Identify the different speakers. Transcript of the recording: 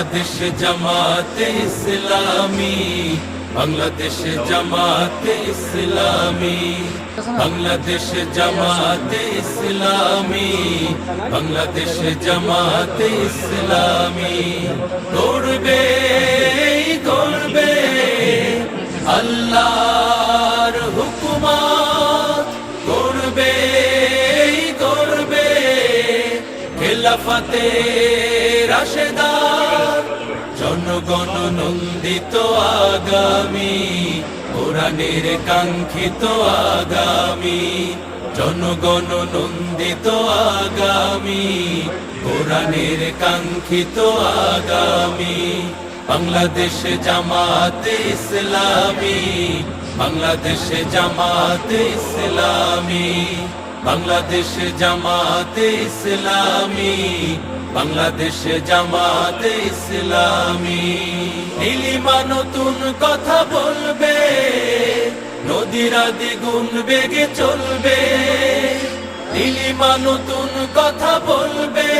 Speaker 1: বাংলাদেশ জামাতে ইসলামী, বাংলাদেশ জামাতে ইসলামী, বাংলাদেশ জামাতে ইসলামী, বাংলাদেশ জামাতে ইসলামী করবে করবে আল্লাহর হুকুমত, করবে করবে খেলাফতে রাশেদার, জনগণ নন্দিত আগামী, কোরআনের কাঙ্ক্ষিত আগামী, জনগণ নন্দিত আগামী, কোরআনের কাঙ্ক্ষিত আগামী। বাংলাদেশ জামাতে ইসলামী, বাংলাদেশ জামাতে ইসলামী, বাংলাদেশ জামাতে ইসলামী, বাংলাদেশ জামাতে ইসলামী। নীলিমা নতুন কথা বলবে, নদীরা দ্বিগুণ বেগে চলবে, নীলিমা নতুন কথা বলবে,